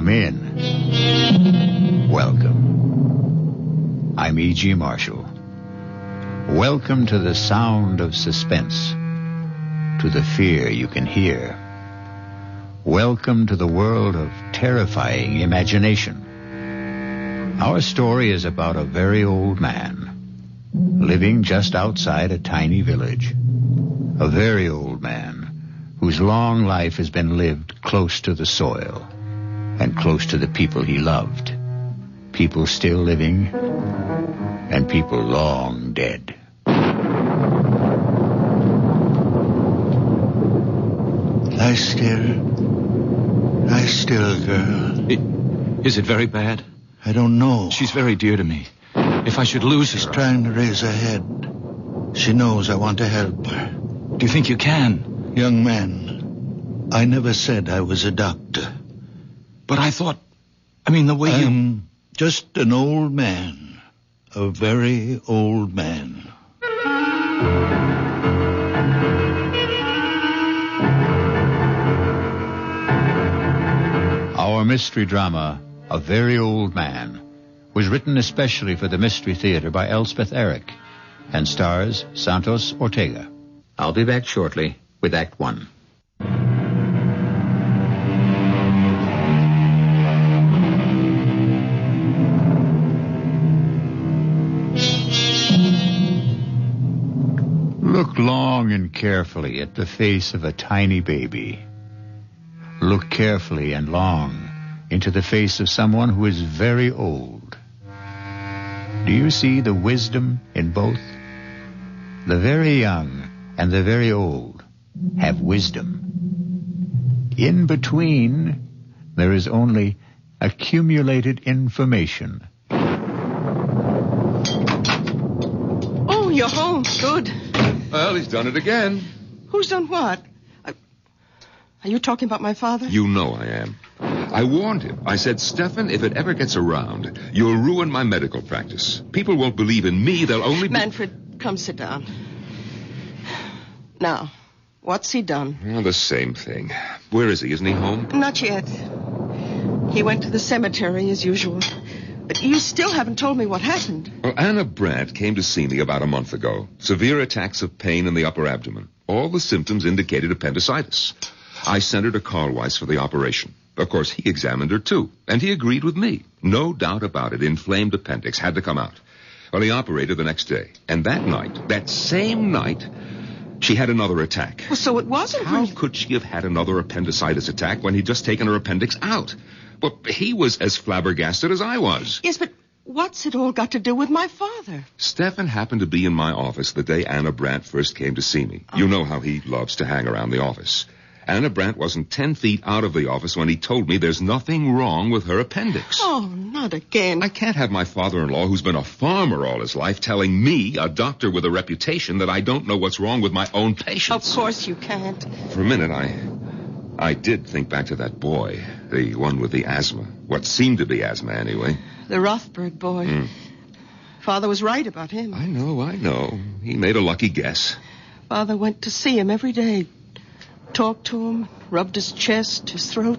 Come in. Welcome. I'm E.G. Marshall. Welcome to the sound of suspense, to the fear you can hear. Welcome to the world of terrifying imagination. Our story is about a very old man living just outside a tiny village. A very old man whose long life has been lived close to the soil and close to the people he loved. People still living and people long dead. Lie still, girl. Is it very bad? I don't know. She's very dear to me. If I should lose her... She's trying to raise her head. She knows I want to help her. Do you think you can? Young man, I never said I was a doctor. But I thought... the way I'm just an old man. A very old man. Our mystery drama, A Very Old Man, was written especially for the Mystery Theater by Elspeth Eric and stars Santos Ortega. I'll be back shortly with Act 1. Look long and carefully at the face of a tiny baby. Look carefully and long into the face of someone who is very old. Do you see the wisdom in both? The very young and the very old have wisdom. In between, there is only accumulated information. Oh, you're home. Good. Well, he's done it again. Who's done what? Are you talking about my father? You know I am. I warned him. I said, Stefan, if it ever gets around, you'll ruin my medical practice. People won't believe in me. They'll only... Manfred, come sit down. Now, what's he done? Well, the same thing. Where is he? Isn't he home? Not yet. He went to the cemetery as usual. But you still haven't told me what happened. Well, Anna Brandt came to see me about a month ago. Severe attacks of pain in the upper abdomen. All the symptoms indicated appendicitis. I sent her to Carl Weiss for the operation. Of course, he examined her, too, and he agreed with me. No doubt about it, inflamed appendix had to come out. Well, he operated the next day, and that night, that same night, she had another attack. Well, so it wasn't... How could she have had another appendicitis attack when he'd just taken her appendix out? Well, he was as flabbergasted as I was. Yes, but what's it all got to do with my father? Stefan happened to be in my office the day Anna Brandt first came to see me. You know how he loves to hang around the office. Anna Brandt wasn't 10 feet out of the office when he told me there's nothing wrong with her appendix. Oh, not again. I can't have my father-in-law, who's been a farmer all his life, telling me, a doctor with a reputation, that I don't know what's wrong with my own patients. Of course you can't. For a minute, I did think back to that boy, the one with the asthma. What seemed to be asthma, anyway. The Rothberg boy. Father was right about him. I know. He made a lucky guess. Father went to see him every day. Talked to him, rubbed his chest, his throat.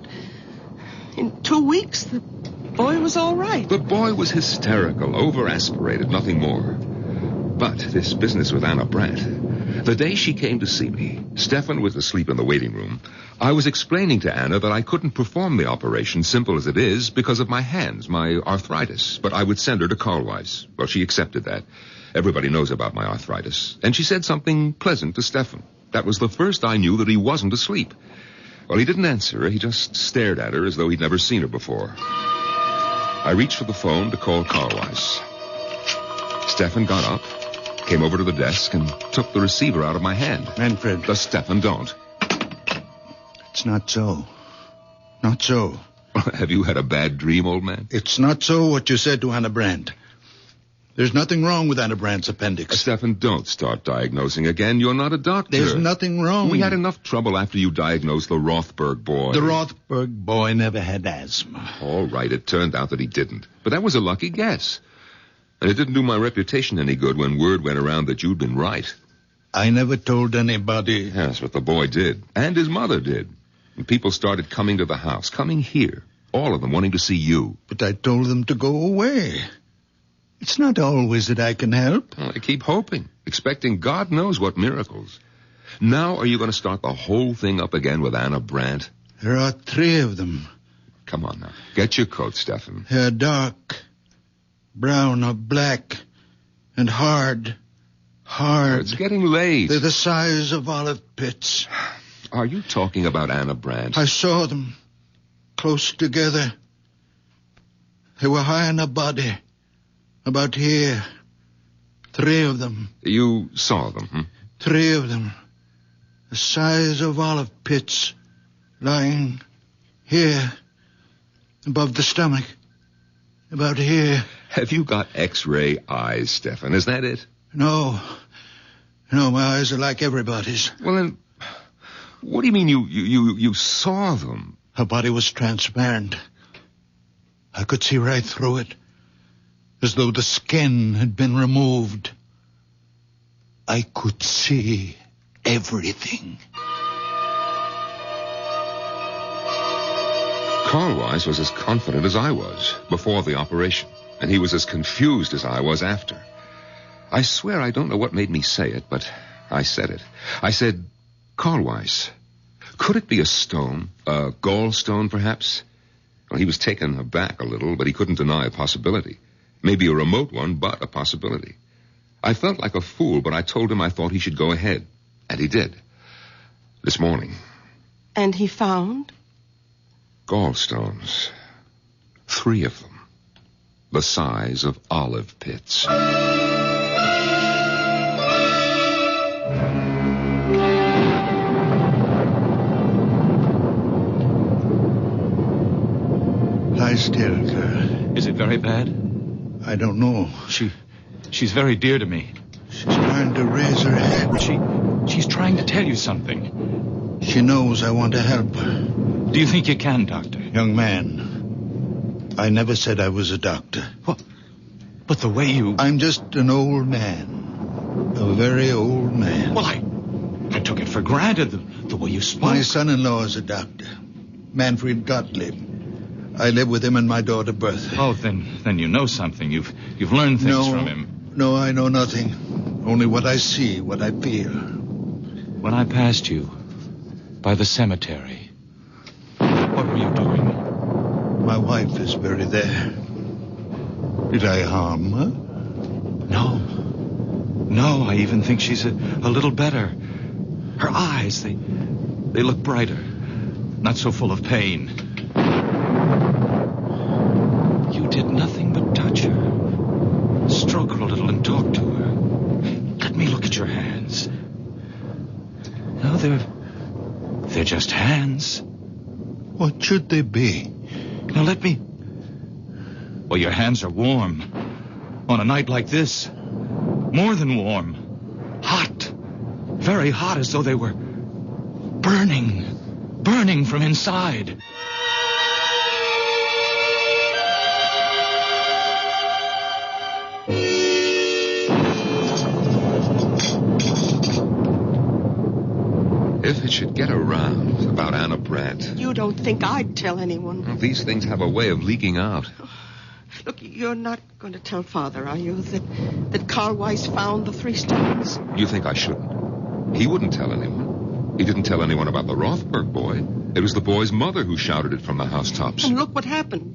In 2 weeks, the boy was all right. The boy was hysterical, over-aspirated, nothing more. But this business with Anna Brandt, the day she came to see me, Stefan was asleep in the waiting room. I was explaining to Anna that I couldn't perform the operation, simple as it is, because of my hands, my arthritis. But I would send her to Carl Weiss. Well, she accepted that. Everybody knows about my arthritis. And she said something pleasant to Stefan. That was the first I knew that he wasn't asleep. Well, he didn't answer her. He just stared at her as though he'd never seen her before. I reached for the phone to call Carl Weiss. Stefan got up, came over to the desk, and took the receiver out of my hand. Manfred. Stefan, don't. It's not so. Not so. Have you had a bad dream, old man? It's not so what you said to Anna Brandt. There's nothing wrong with Anna Brandt's appendix. Stefan, don't start diagnosing again. You're not a doctor. There's nothing wrong. We had enough trouble after you diagnosed the Rothberg boy. The Rothberg boy never had asthma. All right, it turned out that he didn't. But that was a lucky guess. And it didn't do my reputation any good when word went around that you'd been right. I never told anybody. Yes, but the boy did. And his mother did. And people started coming to the house, coming here. All of them wanting to see you. But I told them to go away. It's not always that I can help. Well, I keep hoping, expecting God knows what miracles. Now are you going to start the whole thing up again with Anna Brandt? There are 3 of them. Come on now. Get your coat, Stefan. They're dark, brown or black, and hard. It's getting late. They're the size of olive pits. Are you talking about Anna Brandt? I saw them, close together. They were high on her body, about here. 3 of them. You saw them, hmm? 3 of them, the size of olive pits, lying here, above the stomach, about here. Have you got X-ray eyes, Stefan? Is that it? No, my eyes are like everybody's. Well, then, what do you mean you saw them? Her body was transparent. I could see right through it, as though the skin had been removed. I could see everything. Carl Weiss was as confident as I was before the operation, and he was as confused as I was after. I swear I don't know what made me say it, but I said it. I said, Carl Weiss, could it be a stone? A gallstone, perhaps? Well, he was taken aback a little, but he couldn't deny a possibility. Maybe a remote one, but a possibility. I felt like a fool, but I told him I thought he should go ahead. And he did. This morning. And he found? Gallstones. 3 of them. The size of olive pits. Lie still, girl. Is it very bad? I don't know. She's very dear to me. She's trying to raise her head. She's trying to tell you something. She knows I want to help her. Do you think you can, Doctor? Young man, I never said I was a doctor. What? But the way you... I'm just an old man. A very old man. Well, I took it for granted, the way you spoke. My son-in-law is a doctor. Manfred Gottlieb. I live with him and my daughter Bertha. Oh, then you know something. You've learned things from him. No, I know nothing. Only what I see, what I feel. When I passed you by the cemetery, what were you doing? My wife is buried there. Did I harm her? No, I even think she's a little better. Her eyes, they look brighter. Not so full of pain. You did nothing but touch her. Stroke her a little and talk to her. Let me look at your hands. No, they're just hands. What should they be? Now let me... Well, your hands are warm. On a night like this. More than warm. Hot. Very hot, as though they were burning from inside. If it should get around about Anna Brandt... You don't think I'd tell anyone? Well, these things have a way of leaking out. Look, you're not going to tell Father, are you, that Carl Weiss found the 3 stones? You think I shouldn't? He wouldn't tell anyone. He didn't tell anyone about the Rothberg boy. It was the boy's mother who shouted it from the housetops. And look what happened.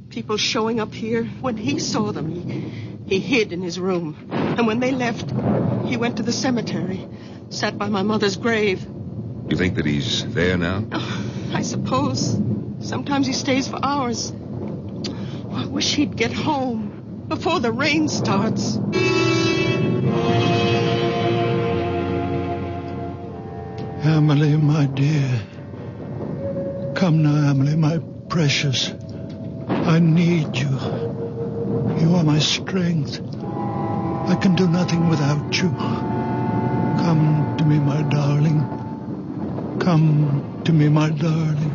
People showing up here. When he saw them, he hid in his room. And when they left, he went to the cemetery, sat by my mother's grave. You think that he's there now? Oh, I suppose. Sometimes he stays for hours. I wish he'd get home before the rain starts. Emily, my dear. Come now, Emily, my precious. I need you. You are my strength. I can do nothing without you. Come to me, my darling. Come to me, my darling.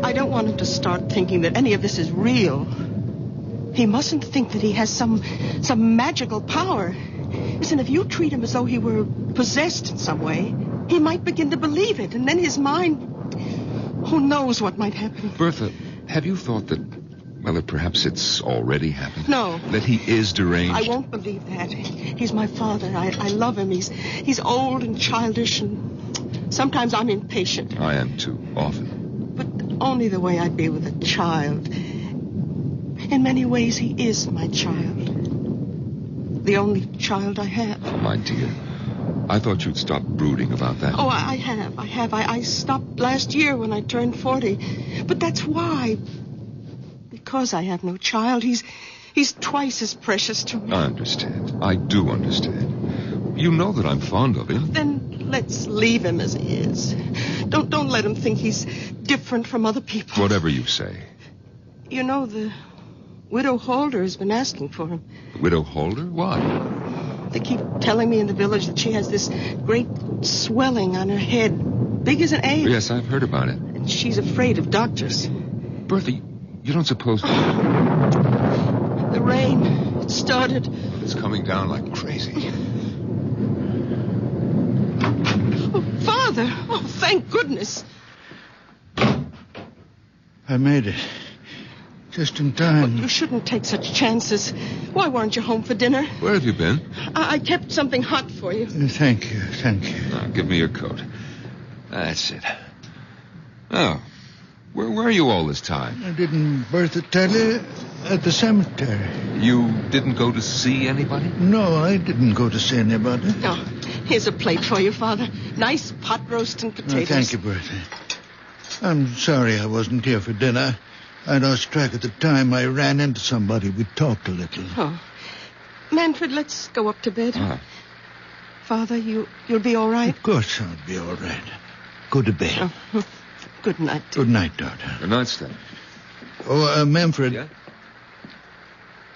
I don't want him to start thinking that any of this is real. He mustn't think that he has some magical power. Listen, if you treat him as though he were possessed in some way, he might begin to believe it, and then his mind... Who knows what might happen? Bertha, have you thought that, well, that perhaps it's already happened? No. That he is deranged? I won't believe that. He's my father. I love him. He's old and childish, and sometimes I'm impatient. I am too, often. But only the way I'd be with a child. In many ways, he is my child. The only child I have. Oh, my dear. I thought you'd stop brooding about that. Oh, I have. I stopped last year when I turned 40. But that's why. Because I have no child, he's twice as precious to me. I understand. I do understand. You know that I'm fond of him. Then let's leave him as he is. Don't let him think he's different from other people. Whatever you say. You know, the Widow Holder has been asking for him. Widow Holder? Why? They keep telling me in the village that she has this great swelling on her head, big as an egg. Yes, I've heard about it. And she's afraid of doctors. Bertha, you don't suppose... The rain, it started. It's coming down like crazy. Oh, Father! Oh, thank goodness. I made it. Just in time. You shouldn't take such chances. Why weren't you home for dinner? Where have you been? I kept something hot for you. Thank you. Now, give me your coat. That's it. Oh, where were you all this time? Didn't Bertha tell you? At the cemetery. You didn't go to see anybody? No, I didn't go to see anybody. Oh, here's a plate for you, Father. Nice pot roast and potatoes. Thank you, Bertha. I'm sorry I wasn't here for dinner. I lost track at the time. I ran into somebody. We talked a little. Oh. Manfred, let's go up to bed. Oh. Father, you'll be all right? Of course I'll be all right. Go to bed. Oh. Good night. Good night, daughter. Good night, Steph. Oh, Manfred. Yeah?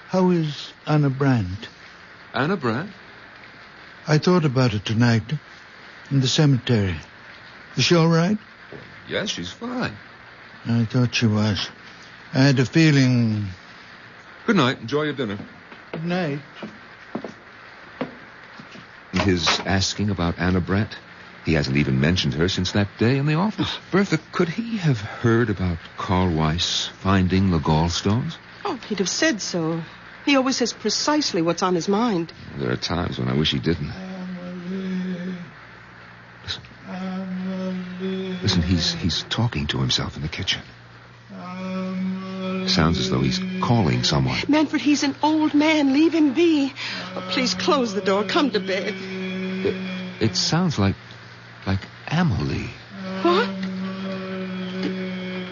How is Anna Brandt? Anna Brandt? I thought about it tonight. In the cemetery. Is she all right? Yes, she's fine. I thought she was. I had a feeling... Good night. Enjoy your dinner. Good night. His asking about Anna Brandt? He hasn't even mentioned her since that day in the office. Bertha, could he have heard about Carl Weiss finding the gallstones? Oh, he'd have said so. He always says precisely what's on his mind. There are times when I wish he didn't. Listen, he's talking to himself in the kitchen. Sounds as though he's calling someone. Manfred, he's an old man. Leave him be. Oh, please close the door. Come to bed. It sounds like Amelie. What?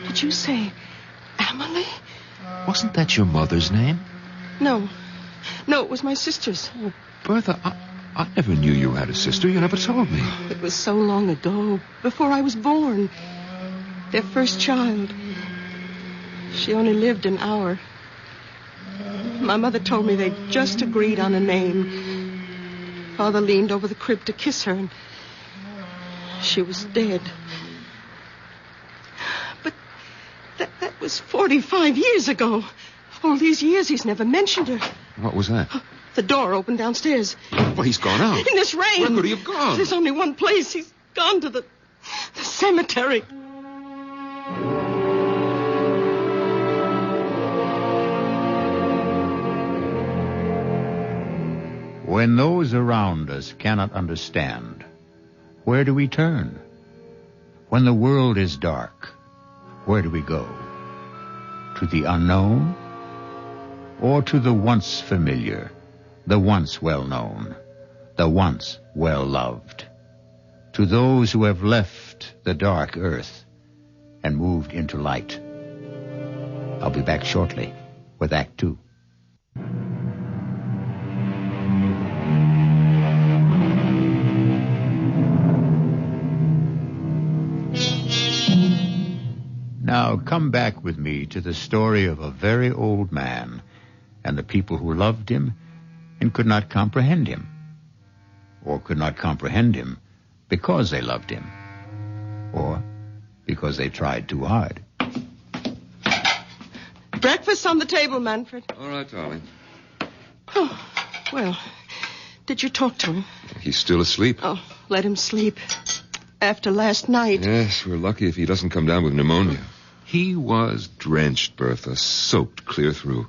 Did you say Amelie? Wasn't that your mother's name? No, it was my sister's. Oh, Bertha, I never knew you had a sister. You never told me. It was so long ago, before I was born. Their first child. She only lived an hour. My mother told me they'd just agreed on a name. Father leaned over the crib to kiss her, and she was dead. But that was 45 years ago. All these years he's never mentioned her. What was that? The door opened downstairs. Well, he's gone out. In this rain. Where could he have gone? There's only one place. He's gone to the cemetery. When those around us cannot understand, where do we turn? When the world is dark, where do we go? To the unknown? Or to the once familiar, the once well-known, the once well-loved? To those who have left the dark earth and moved into light. I'll be back shortly with Act 2. Now come back with me to the story of a very old man and the people who loved him and could not comprehend him, or could not comprehend him because they loved him, or because they tried too hard. Breakfast on the table, Manfred. All right, darling. Oh, well, did you talk to him? He's still asleep. Oh, let him sleep. After last night. Yes, we're lucky if he doesn't come down with pneumonia. He was drenched, Bertha, soaked clear through.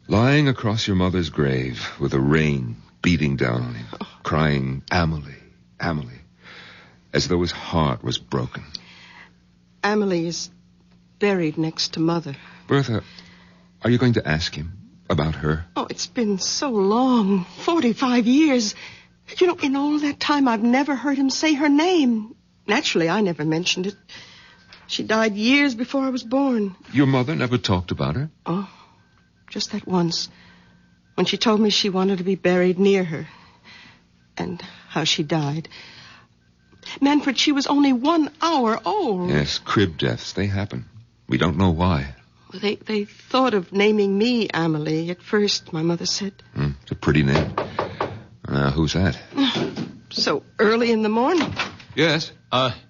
Lying across your mother's grave with the rain beating down on him, crying, Amelie, Amelie, as though his heart was broken. Amelie is buried next to Mother. Bertha, are you going to ask him about her? Oh, it's been so long, 45 years. You know, in all that time, I've never heard him say her name. Naturally, I never mentioned it. She died years before I was born. Your mother never talked about her? Oh, just that once. When she told me she wanted to be buried near her. And how she died. Manfred, she was only 1 hour old. Yes, crib deaths, they happen. We don't know why. They thought of naming me Amelie at first, my mother said. It's a pretty name. Who's that? So early in the morning. Yes.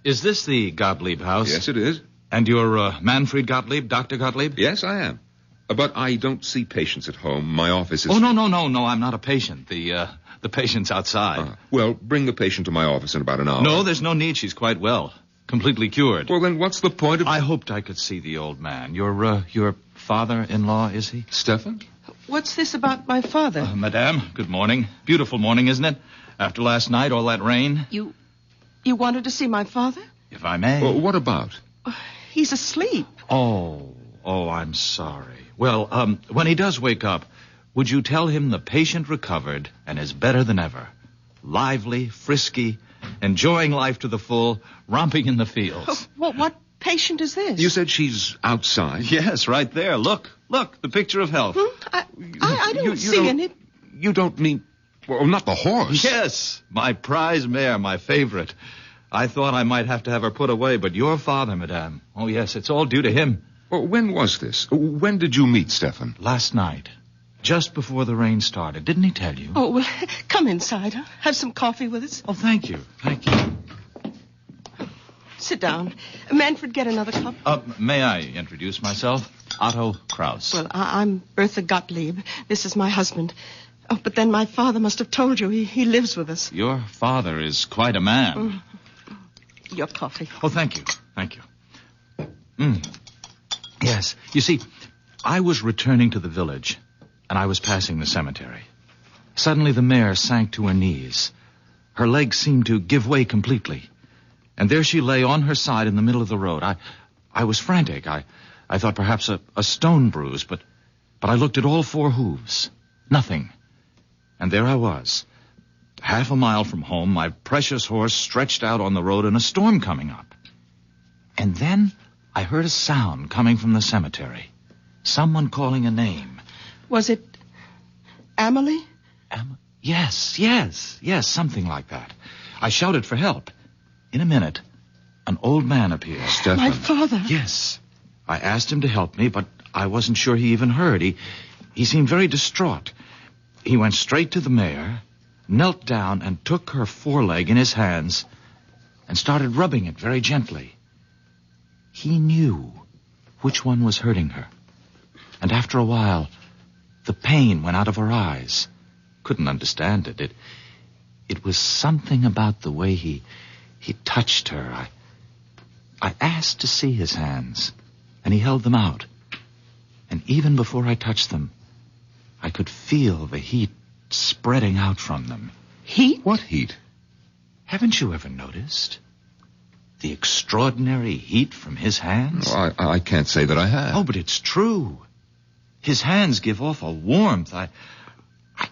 Is this the Gottlieb house? Yes, it is. And you're Manfred Gottlieb, Dr. Gottlieb? Yes, I am. But I don't see patients at home. My office is... Oh, no, I'm not a patient. The patient's outside. Well, bring the patient to my office in about an hour. No, there's no need. She's quite well. Completely cured. Well, then what's the point of... I hoped I could see the old man. Your father-in-law, is he? Stefan? What's this about my father? Madame, good morning. Beautiful morning, isn't it? After last night, all that rain. You wanted to see my father? If I may. Well, what about? He's asleep. Oh, I'm sorry. Well, when he does wake up, would you tell him the patient recovered and is better than ever? Lively, frisky, enjoying life to the full, romping in the fields. What patient is this? You said she's outside. Yes, right there. Look, the picture of health. I don't see any... You don't mean... Well, not the horse. Yes, my prize mare, my favorite. I thought I might have to have her put away, but your father, madame. Oh, yes, it's all due to him. Well, when was this? When did you meet Stefan? Last night. Just before the rain started. Didn't he tell you? Oh, well, come inside. Huh? Have some coffee with us. Oh, thank you. Sit down. Manfred, get another cup. May I introduce myself? Otto Kraus. Well, I'm Bertha Gottlieb. This is my husband. Oh, but then my father must have told you. He lives with us. Your father is quite a man. Your coffee. Oh, thank you. Yes. You see, I was returning to the village, and I was passing the cemetery. Suddenly the mare sank to her knees. Her legs seemed to give way completely. And there she lay on her side in the middle of the road. I was frantic. I thought perhaps a stone bruise, but I looked at all 4 hooves. Nothing. And there I was, half a mile from home, my precious horse stretched out on the road and a storm coming up. And then I heard a sound coming from the cemetery. Someone calling a name. Was it Amelie? Yes, something like that. I shouted for help. In a minute, an old man appeared. Stefan. My father? Yes. I asked him to help me, but I wasn't sure he even heard. He seemed very distraught. He went straight to the mare, knelt down and took her foreleg in his hands and started rubbing it very gently. He knew which one was hurting her. And after a while, the pain went out of her eyes. Couldn't understand it. It was something about the way he touched her. I asked to see his hands, and he held them out. And even before I touched them, I could feel the heat spreading out from them. Heat? What heat? Haven't you ever noticed? The extraordinary heat from his hands? Oh, I can't say that I have. Oh, but it's true. His hands give off a warmth. I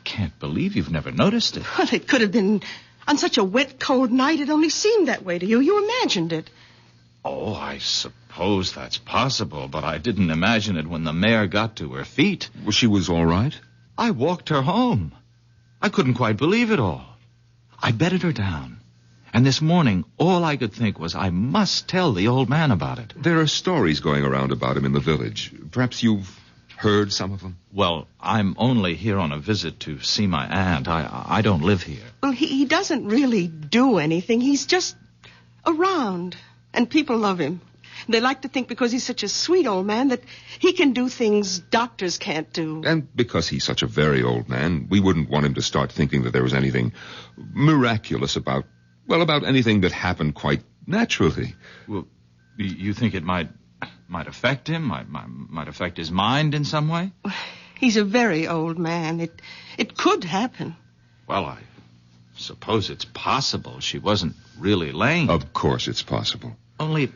can't believe you've never noticed it. Well, it could have been on such a wet, cold night. It only seemed that way to you. You imagined it. Oh, I suppose that's possible, but I didn't imagine it when the mare got to her feet. Well, she was all right? I walked her home. I couldn't quite believe it all. I bedded her down. And this morning, all I could think was I must tell the old man about it. There are stories going around about him in the village. Perhaps you've heard some of them? Well, I'm only here on a visit to see my aunt. I don't live here. Well, he doesn't really do anything. He's just around. And people love him. They like to think because he's such a sweet old man that he can do things doctors can't do. And because he's such a very old man, we wouldn't want him to start thinking that there was anything miraculous about anything that happened quite naturally. Well, you think it might affect him? Might affect his mind in some way? He's a very old man. It could happen. Well, I suppose it's possible she wasn't really lame. Of course it's possible. Only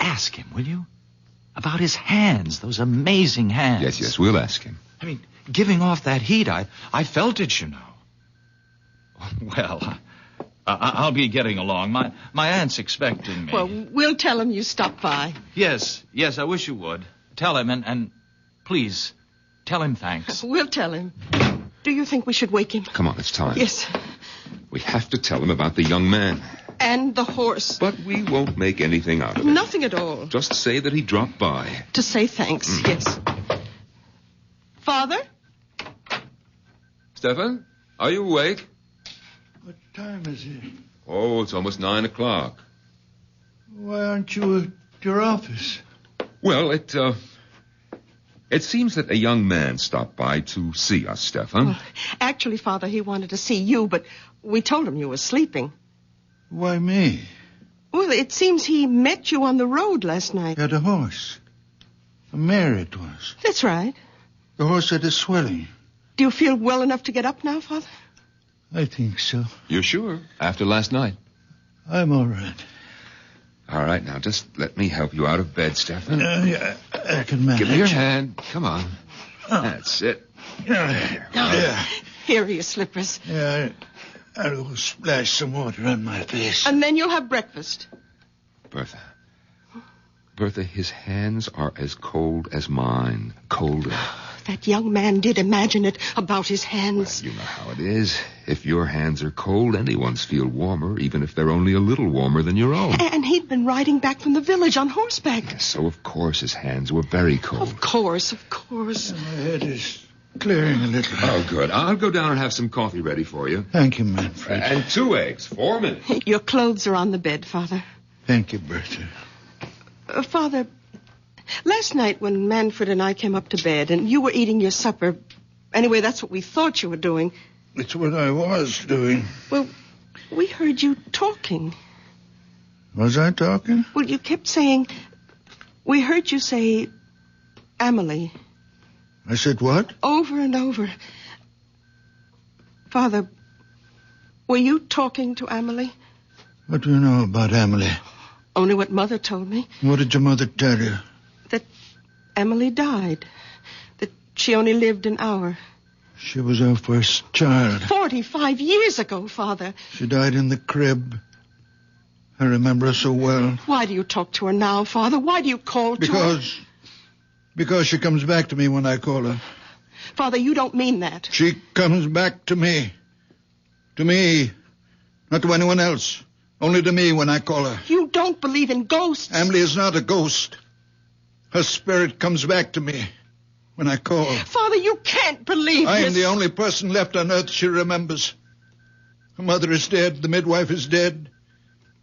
ask him, will you? About his hands, those amazing hands. Yes, we'll ask him. I mean, giving off that heat, I felt it, you know. Well, I'll be getting along. My aunt's expecting me. Well, we'll tell him you stopped by. Yes, I wish you would. Tell him, and please, tell him thanks. We'll tell him. Do you think we should wake him? Come on, it's time. Yes. We have to tell him about the young man. And the horse. But we won't make anything out of it. Nothing at all. Just say that he dropped by. To say thanks, yes. Father? Stefan, are you awake? What time is it? Oh, it's almost 9 o'clock. Why aren't you at your office? Well, it seems that a young man stopped by to see us, Stefan. Well, actually, Father, he wanted to see you, but we told him you were sleeping. Why me? Well, it seems he met you on the road last night. Had a horse. A mare it was. That's right. The horse had a swelling. Do you feel well enough to get up now, Father? I think so. You're sure? After last night? I'm all right. All right, now, just let me help you out of bed, Stefan. Yeah, I can manage. Give me your hand. Come on. Oh. That's it. Yeah. Here are your slippers. Yeah, I'll go splash some water on my face. And then you'll have breakfast. Bertha, his hands are as cold as mine. Colder. That young man did imagine it about his hands. Well, you know how it is. If your hands are cold, anyone's feel warmer, even if they're only a little warmer than your own. And he'd been riding back from the village on horseback. Yes, so of course his hands were very cold. Of course. My head is clearing a little. Oh, good. I'll go down and have some coffee ready for you. Thank you, Manfred. And 2 eggs. 4 minutes. Your clothes are on the bed, Father. Thank you, Bertha. Father, last night when Manfred and I came up to bed and you were eating your supper, anyway, that's what we thought you were doing. It's what I was doing. Well, we heard you talking. Was I talking? Well, you kept saying, we heard you say, Amelie. I said what? Over and over. Father, were you talking to Amelie? What do you know about Amelie? Only what Mother told me. What did your mother tell you? That Amelie died. That she only lived an hour. She was our first child. 45 years ago, Father. She died in the crib. I remember her so well. Why do you talk to her now, Father? Why do you call to her? Because she comes back to me when I call her. Father, you don't mean that. She comes back to me. To me. Not to anyone else. Only to me when I call her. You don't believe in ghosts. Amelie is not a ghost. Her spirit comes back to me when I call. Father, you can't believe I this. am the only person left on earth she remembers. Her mother is dead. The midwife is dead.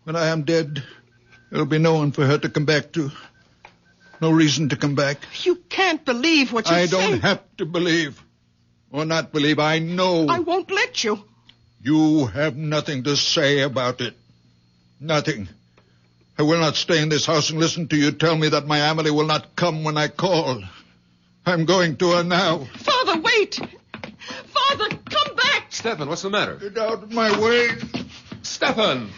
When I am dead, there'll be no one for her to come back to. No reason to come back. You can't believe what you say. I don't have to believe. Or not believe. I know. I won't let you. You have nothing to say about it. Nothing. I will not stay in this house and listen to you tell me that my Amelie will not come when I call. I'm going to her now. Father, wait. Father, come back. Stefan, what's the matter? Get out of my way. Stefan!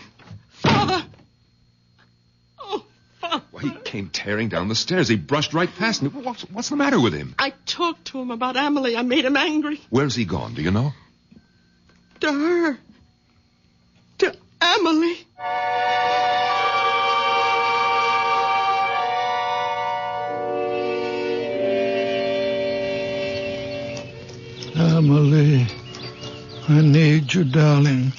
Father. Oh, Father. Well, he came tearing down the stairs. He brushed right past me. What's the matter with him? I talked to him about Amelie. I made him angry. Where's he gone? Do you know? To her. To Amelie. Amelie, I need you, darling.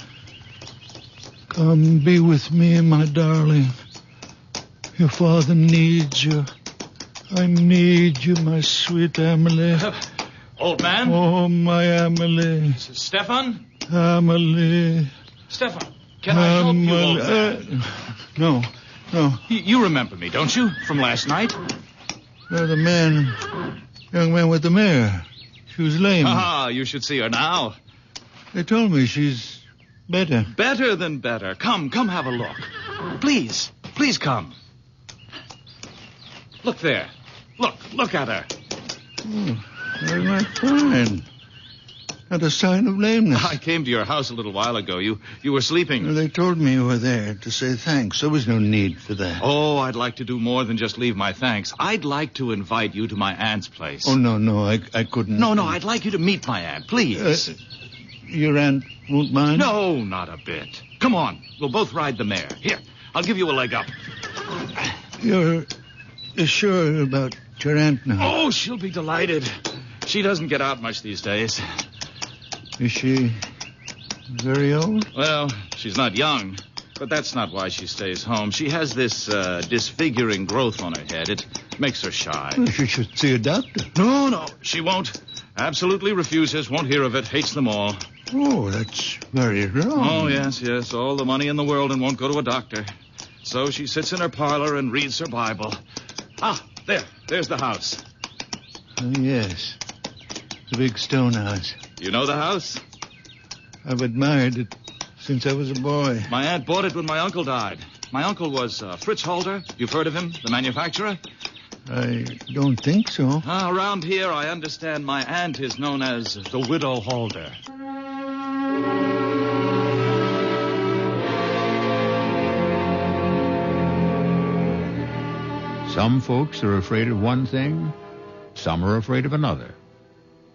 Come be with me, my darling. Your father needs you. I need you, my sweet Amelie. Old man? Oh, my Amelie. Stefan? Amelie. Stefan, can I help you, old man? No. No. You remember me, don't you? From last night? You're the young man with the mare. She was lame. Ah, you should see her now. They told me she's better. Better than better. Come have a look. Please come. Look there. Look at her. Oh, very much fine. Not a sign of lameness. I came to your house a little while ago. You were sleeping. Well, they told me you were there to say thanks. There was no need for that. Oh, I'd like to do more than just leave my thanks. I'd like to invite you to my aunt's place. Oh, no, I couldn't. No, I'd like you to meet my aunt, please. Your aunt won't mind? No, not a bit. Come on, we'll both ride the mare. Here, I'll give you a leg up. You're sure about your aunt now? Oh, she'll be delighted. She doesn't get out much these days. Is she very old? Well, she's not young, but that's not why she stays home. She has this disfiguring growth on her head. It makes her shy. Well, she should see a doctor. No, she won't. Absolutely refuses, won't hear of it, hates them all. Oh, that's very wrong. Oh, yes, all the money in the world and won't go to a doctor. So she sits in her parlor and reads her Bible. Ah, there's the house. Oh, yes, the big stone house. You know the house? I've admired it since I was a boy. My aunt bought it when my uncle died. My uncle was Fritz Holder. You've heard of him, the manufacturer? I don't think so. Around here, I understand my aunt is known as the Widow Holder. Some folks are afraid of one thing, some are afraid of another.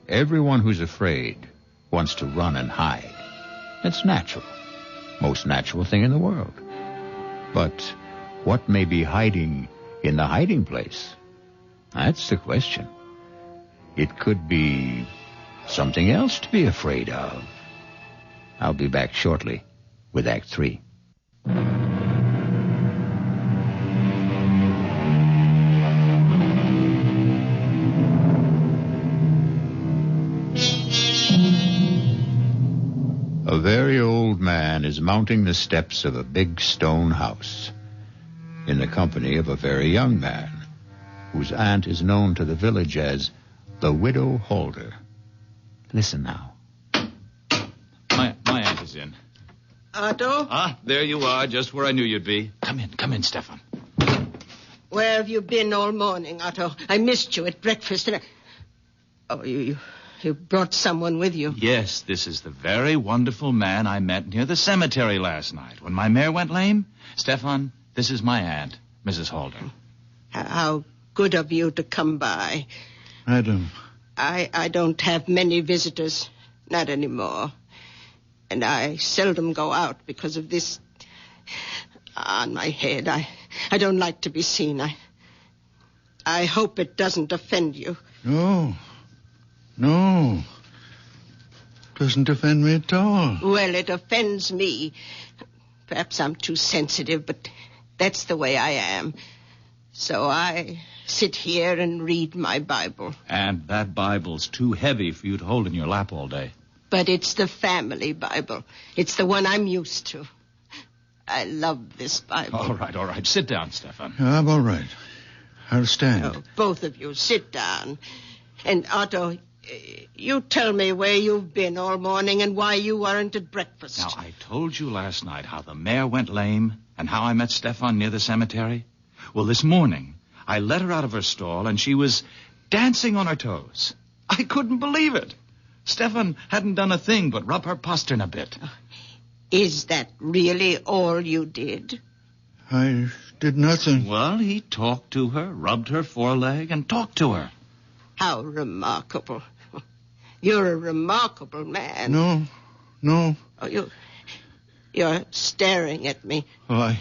Everyone who's afraid wants to run and hide. It's natural. Most natural thing in the world. But what may be hiding in the hiding place? That's the question. It could be something else to be afraid of. I'll be back shortly with Act 3. A very old man is mounting the steps of a big stone house in the company of a very young man whose aunt is known to the village as the Widow Holder. Listen now. My aunt is in. Otto? Ah, there you are, just where I knew you'd be. Come in, Stefan. Where have you been all morning, Otto? I missed you at breakfast and Oh, you brought someone with you. Yes, this is the very wonderful man I met near the cemetery last night when my mare went lame. Stefan, this is my aunt, Mrs. Holder. How good of you to come by. Madam. I don't have many visitors, not anymore. And I seldom go out because of this on my head. I don't like to be seen. I hope it doesn't offend you. No. Doesn't offend me at all. Well, it offends me. Perhaps I'm too sensitive, but that's the way I am. So I sit here and read my Bible. And that Bible's too heavy for you to hold in your lap all day. But it's the family Bible. It's the one I'm used to. I love this Bible. All right. Sit down, Stefan. I'm all right. I'll stand. Oh, both of you, sit down. And Otto, you tell me where you've been all morning and why you weren't at breakfast. Now, I told you last night how the mare went lame and how I met Stefan near the cemetery. Well, this morning, I let her out of her stall and she was dancing on her toes. I couldn't believe it. Stefan hadn't done a thing but rub her postern a bit. Is that really all you did? I did nothing. Well, he talked to her, rubbed her foreleg, and talked to her. How remarkable. You're a remarkable man. No. Oh, you're staring at me. Oh,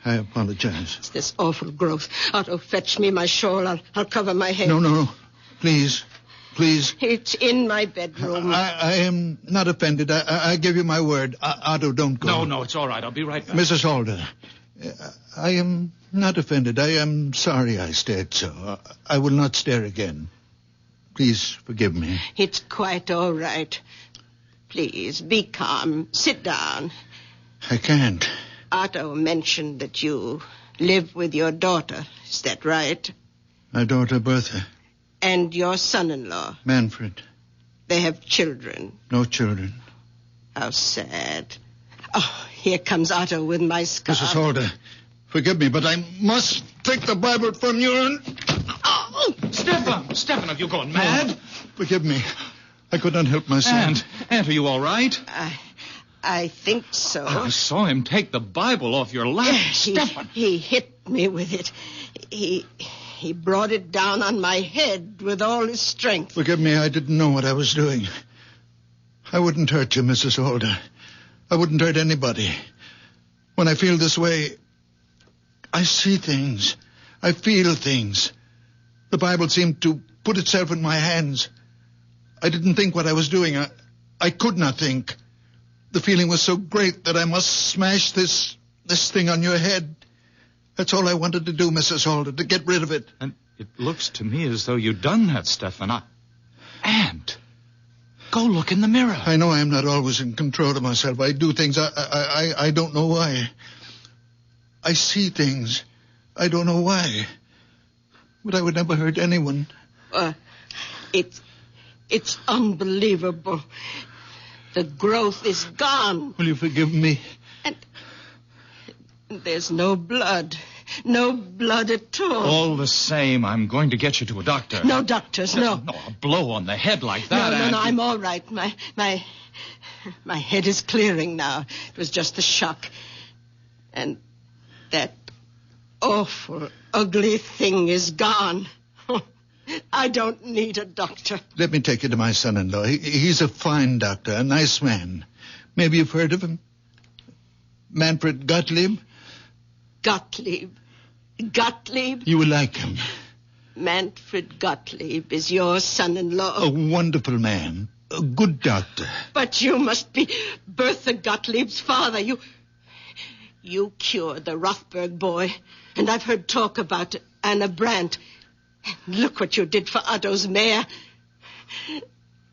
I apologize. It's this awful growth. Otto, fetch me my shawl. I'll cover my head. No. Please. It's in my bedroom. I am not offended. I give you my word. Otto, don't go. No, it's all right. I'll be right back. Mrs. Holder, I am not offended. I am sorry I stared so. I will not stare again. Please forgive me. It's quite all right. Please, be calm. Sit down. I can't. Otto mentioned that you live with your daughter. Is that right? My daughter, Bertha. And your son-in-law? Manfred. They have children? No children. How sad. Oh, here comes Otto with my scarf. Mrs. Holder, forgive me, but I must take the Bible from you and... Oh! Stefan, have you gone mad? Oh, forgive me. I could not help myself. Aunt, are you all right? I think so. I saw him take the Bible off your lap. Stefan. He hit me with it. He brought it down on my head with all his strength. Forgive me, I didn't know what I was doing. I wouldn't hurt you, Mrs. Holder. I wouldn't hurt anybody. When I feel this way, I see things. I feel things. The Bible seemed to put itself in my hands. I didn't think what I was doing. I could not think. The feeling was so great that I must smash this thing on your head. That's all I wanted to do, Mrs. Holder, to get rid of it. And it looks to me as though you'd done that, Stefan. Aunt, go look in the mirror. I know I am not always in control of myself. I do things. I don't know why. I see things. I don't know why. But I would never hurt anyone. It's unbelievable. The growth is gone. Will you forgive me? And there's no blood. No blood at all. All the same, I'm going to get you to a doctor. No doctors, no. No, a blow on the head like that. No, I'm all right. My head is clearing now. It was just a shock. And that awful, ugly thing is gone. I don't need a doctor. Let me take you to my son-in-law. He's a fine doctor, a nice man. Maybe you've heard of him? Manfred Gottlieb? Gottlieb? You will like him. Manfred Gottlieb is your son-in-law. A wonderful man. A good doctor. But you must be Bertha Gottlieb's father. You cured the Rothberg boy. And I've heard talk about Anna Brandt. Look what you did for Otto's mare.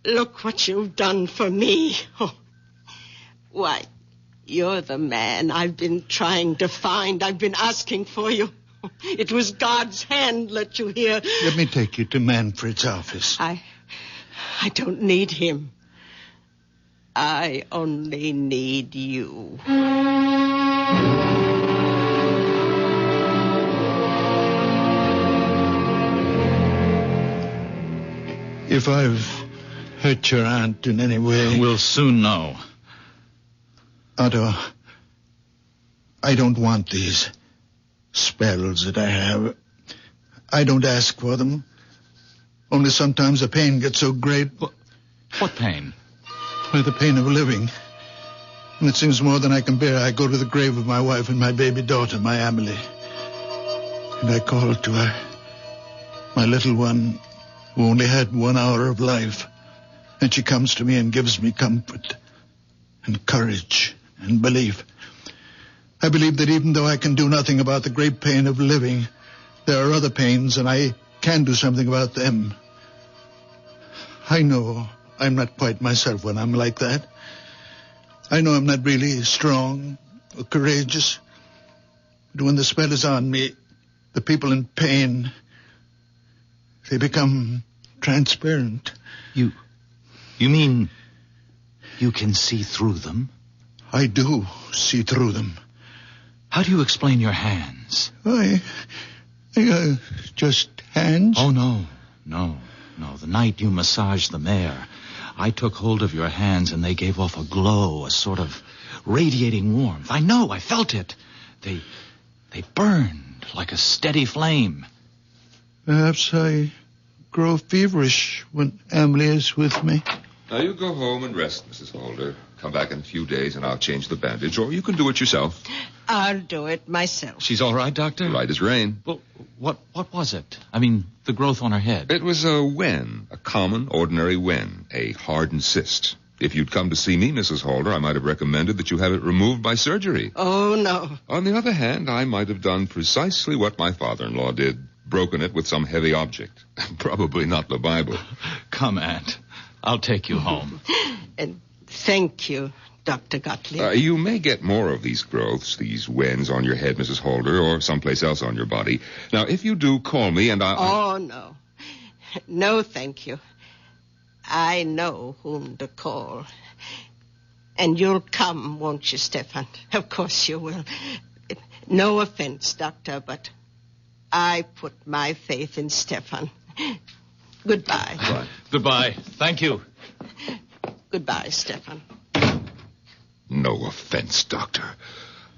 Look what you've done for me. Oh. Why, you're the man I've been trying to find. I've been asking for you. It was God's hand let you here. Let me take you to Manfred's office. I don't need him. I only need you. If I've hurt your aunt in any way... We'll soon know. Otto, I don't want these spells that I have. I don't ask for them. Only sometimes the pain gets so great. What pain? Well, the pain of living. When it seems more than I can bear, I go to the grave of my wife and my baby daughter, my Amelie. And I call to her, my little one, who only had 1 hour of life. And she comes to me and gives me comfort and courage and belief. I believe that even though I can do nothing about the great pain of living, there are other pains, and I can do something about them. I know I'm not quite myself when I'm like that. I know I'm not really strong or courageous. But when the spell is on me, the people in pain, they become transparent. You mean you can see through them? I do see through them. How do you explain your hands? Just hands? Oh, no. The night you massaged the mare, I took hold of your hands and they gave off a glow, a sort of radiating warmth. I know, I felt it. They burned like a steady flame. Perhaps I grow feverish when Amelie is with me. Now, you go home and rest, Mrs. Holder. Come back in a few days and I'll change the bandage, or you can do it yourself. I'll do it myself. She's all right, Doctor? Right as rain. Well, what was it? I mean, the growth on her head. It was a wen, a common, ordinary wen, a hardened cyst. If you'd come to see me, Mrs. Holder, I might have recommended that you have it removed by surgery. Oh, no. On the other hand, I might have done precisely what my father-in-law did, broken it with some heavy object. Probably not the Bible. Come, Aunt. I'll take you home. And thank you, Dr. Gottlieb. You may get more of these growths, these wens on your head, Mrs. Holder, or someplace else on your body. Now, if you do, call me and Oh, no. No, thank you. I know whom to call. And you'll come, won't you, Stefan? Of course you will. No offense, Doctor, but I put my faith in Stefan. Goodbye. Goodbye. Goodbye. Thank you. Goodbye, Stefan. No offense, Doctor,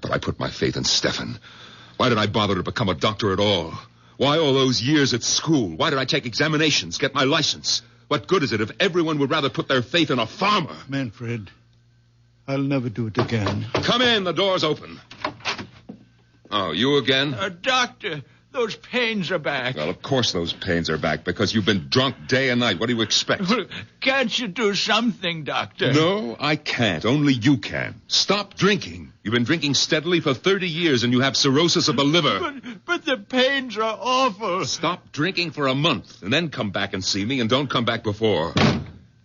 but I put my faith in Stefan. Why did I bother to become a doctor at all? Why all those years at school? Why did I take examinations, get my license? What good is it if everyone would rather put their faith in a farmer? Manfred, I'll never do it again. Come in, the door's open. Oh, you again? Doctor, those pains are back. Well, of course those pains are back, because you've been drunk day and night. What do you expect? Can't you do something, Doctor? No, I can't. Only you can. Stop drinking. You've been drinking steadily for 30 years, and you have cirrhosis of the liver. But the pains are awful. Stop drinking for a month, and then come back and see me, and don't come back before.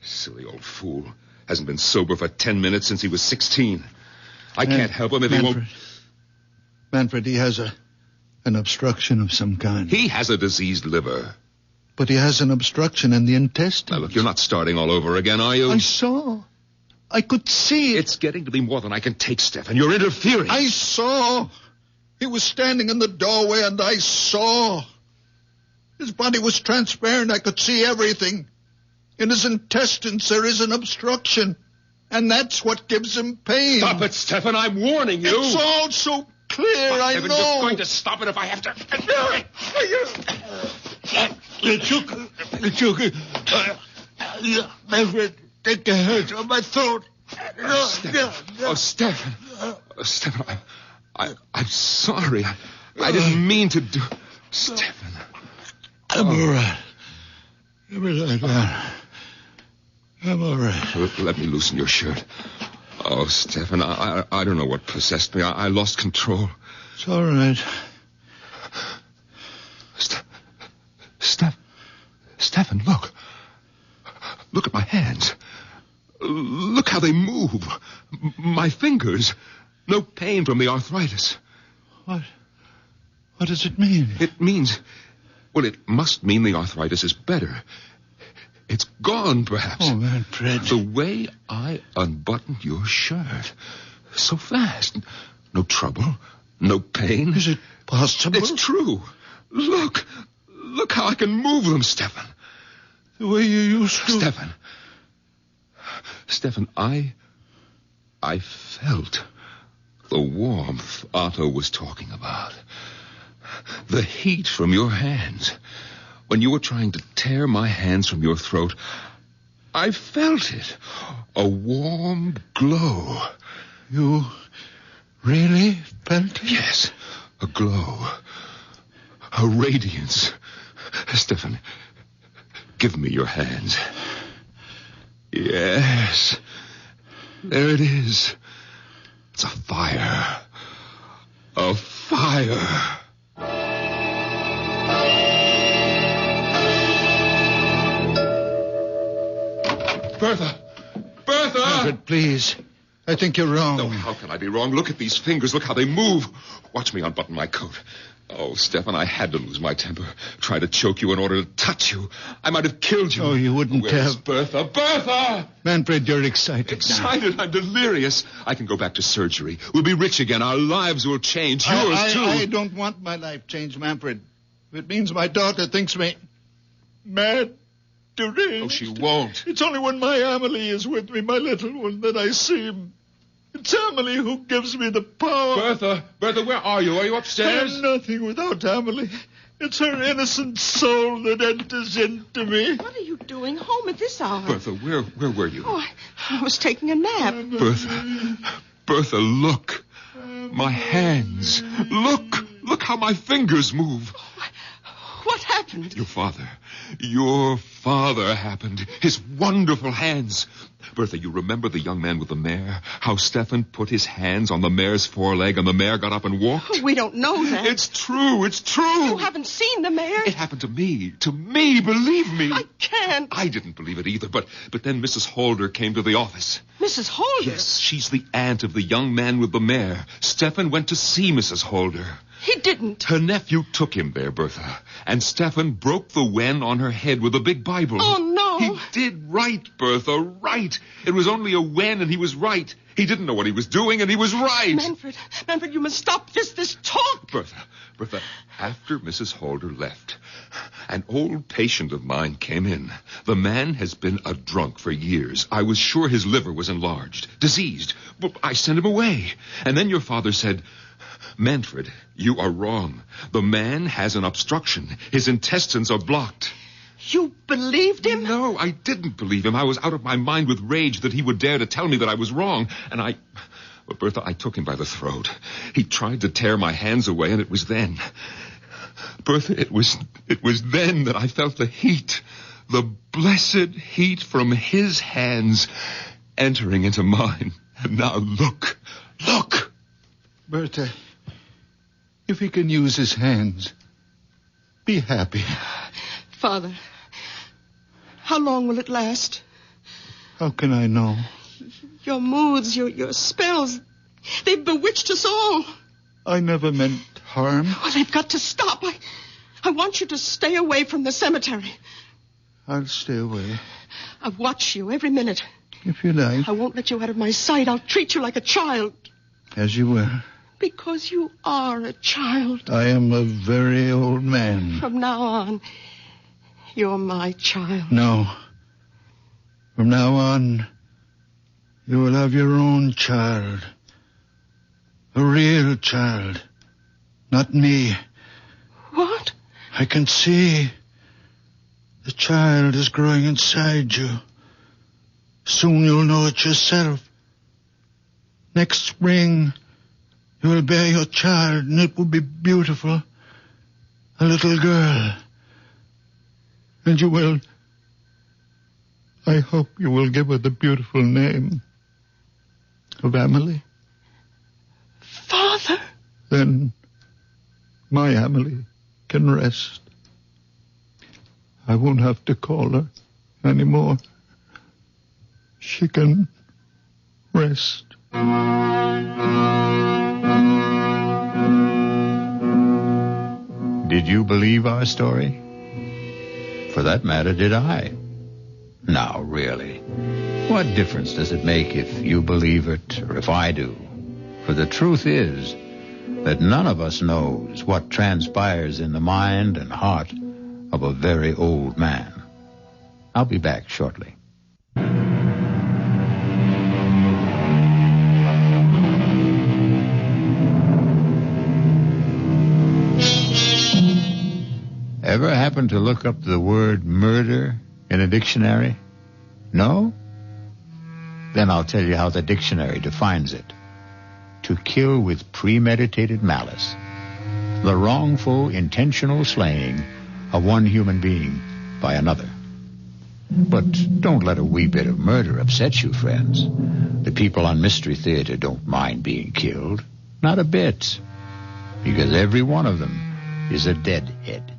Silly old fool. Hasn't been sober for 10 minutes since he was 16. I can't help him if he won't... Manfred, he has an obstruction of some kind. He has a diseased liver. But he has an obstruction in the intestines. Now, look, you're not starting all over again, are you? I saw. I could see it. It's getting to be more than I can take, Stefan. You're interfering. I saw. He was standing in the doorway, and I saw. His body was transparent. I could see everything. In his intestines, there is an obstruction. And that's what gives him pain. Stop it, Stefan. I'm warning you. It's all so clear, I know. You're going to stop it if I have to. Manfred, take the hurt on my throat. Stefan. Stefan, I'm sorry. I didn't mean to do... Stefan. I'm all right. I'm all right. Let me loosen your shirt. Oh, Stefan, I don't know what possessed me. I lost control. It's all right. Stefan, look. Look at my hands. Look how they move. My fingers. No pain from the arthritis. What does it mean? It means... Well, it must mean the arthritis is better. It's gone, perhaps. Oh, Manfred. The way I unbuttoned your shirt. So fast. No trouble. No pain. Is it possible? It's true. Look. Look how I can move them, Stefan. The way you used to. Stefan, I felt the warmth Otto was talking about. The heat from your hands. When you were trying to tear my hands from your throat, I felt it. A warm glow. You really felt it? Yes, a glow. A radiance. Stefan, give me your hands. Yes. There it is. It's a fire. A fire. Bertha! Manfred, please. I think you're wrong. No, how can I be wrong? Look at these fingers. Look how they move. Watch me unbutton my coat. Oh, Stefan, I had to lose my temper. Try to choke you in order to touch you. I might have killed you. Oh, you wouldn't Where's have. Bertha? Bertha! Manfred, you're excited Excited? now. I'm delirious. I can go back to surgery. We'll be rich again. Our lives will change. Yours, too. I don't want my life changed, Manfred. If it means my daughter thinks me mad, deranged. Oh, she won't. It's only when my Amelie is with me, my little one, that I see him. It's Amelie who gives me the power. Bertha, where are you? Are you upstairs? I'm nothing without Amelie. It's her innocent soul that enters into me. What are you doing home at this hour? Bertha, where were you? Oh, I was taking a nap. Bertha, look. My hands. Look how my fingers move. What happened? happened? Your father happened. His wonderful hands. Bertha, you remember the young man with the mare? How Stefan put his hands on the mare's foreleg and the mare got up and walked? We don't know that. It's true. You haven't seen the mare? It happened to me. To me, believe me. I can't. I didn't believe it either, but then Mrs. Holder came to the office. Mrs. Holder? Yes, she's the aunt of the young man with the mare. Stefan went to see Mrs. Holder. He didn't. Her nephew took him there, Bertha. And Stefan broke the wen on her head with a big Bible. Oh, no. He did right, Bertha, right. It was only a wen, and he was right. He didn't know what he was doing, and he was right. Manfred, you must stop this talk. Bertha, after Mrs. Holder left, an old patient of mine came in. The man has been a drunk for years. I was sure his liver was enlarged, diseased. But I sent him away. And then your father said, Manfred, you are wrong. The man has an obstruction. His intestines are blocked. You believed him? No, I didn't believe him. I was out of my mind with rage that he would dare to tell me that I was wrong. And But, Bertha, I took him by the throat. He tried to tear my hands away, and it was then. Bertha, it was then that I felt the heat, the blessed heat from his hands entering into mine. And now look. Bertha, if he can use his hands, be happy. Father, how long will it last? How can I know? Your moods, your spells, they've bewitched us all. I never meant harm. Well, they've got to stop. I want you to stay away from the cemetery. I'll stay away. I'll watch you every minute. If you like. I won't let you out of my sight. I'll treat you like a child. As you will. Because you are a child. I am a very old man. From now on, you're my child. No. From now on, you will have your own child. A real child. Not me. What? I can see. The child is growing inside you. Soon you'll know it yourself. Next spring, you will bear your child, and it will be beautiful. A little girl. And you will... I hope you will give her the beautiful name of Emily. Father? Then my Emily can rest. I won't have to call her anymore. She can rest. Did you believe our story? For that matter, did I? Now, really, what difference does it make if you believe it or if I do? For the truth is that none of us knows what transpires in the mind and heart of a very old man. I'll be back shortly. Ever happen to look up the word murder in a dictionary? No? Then I'll tell you how the dictionary defines it. To kill with premeditated malice. The wrongful, intentional slaying of one human being by another. But don't let a wee bit of murder upset you, friends. The people on Mystery Theater don't mind being killed. Not a bit. Because every one of them is a deadhead.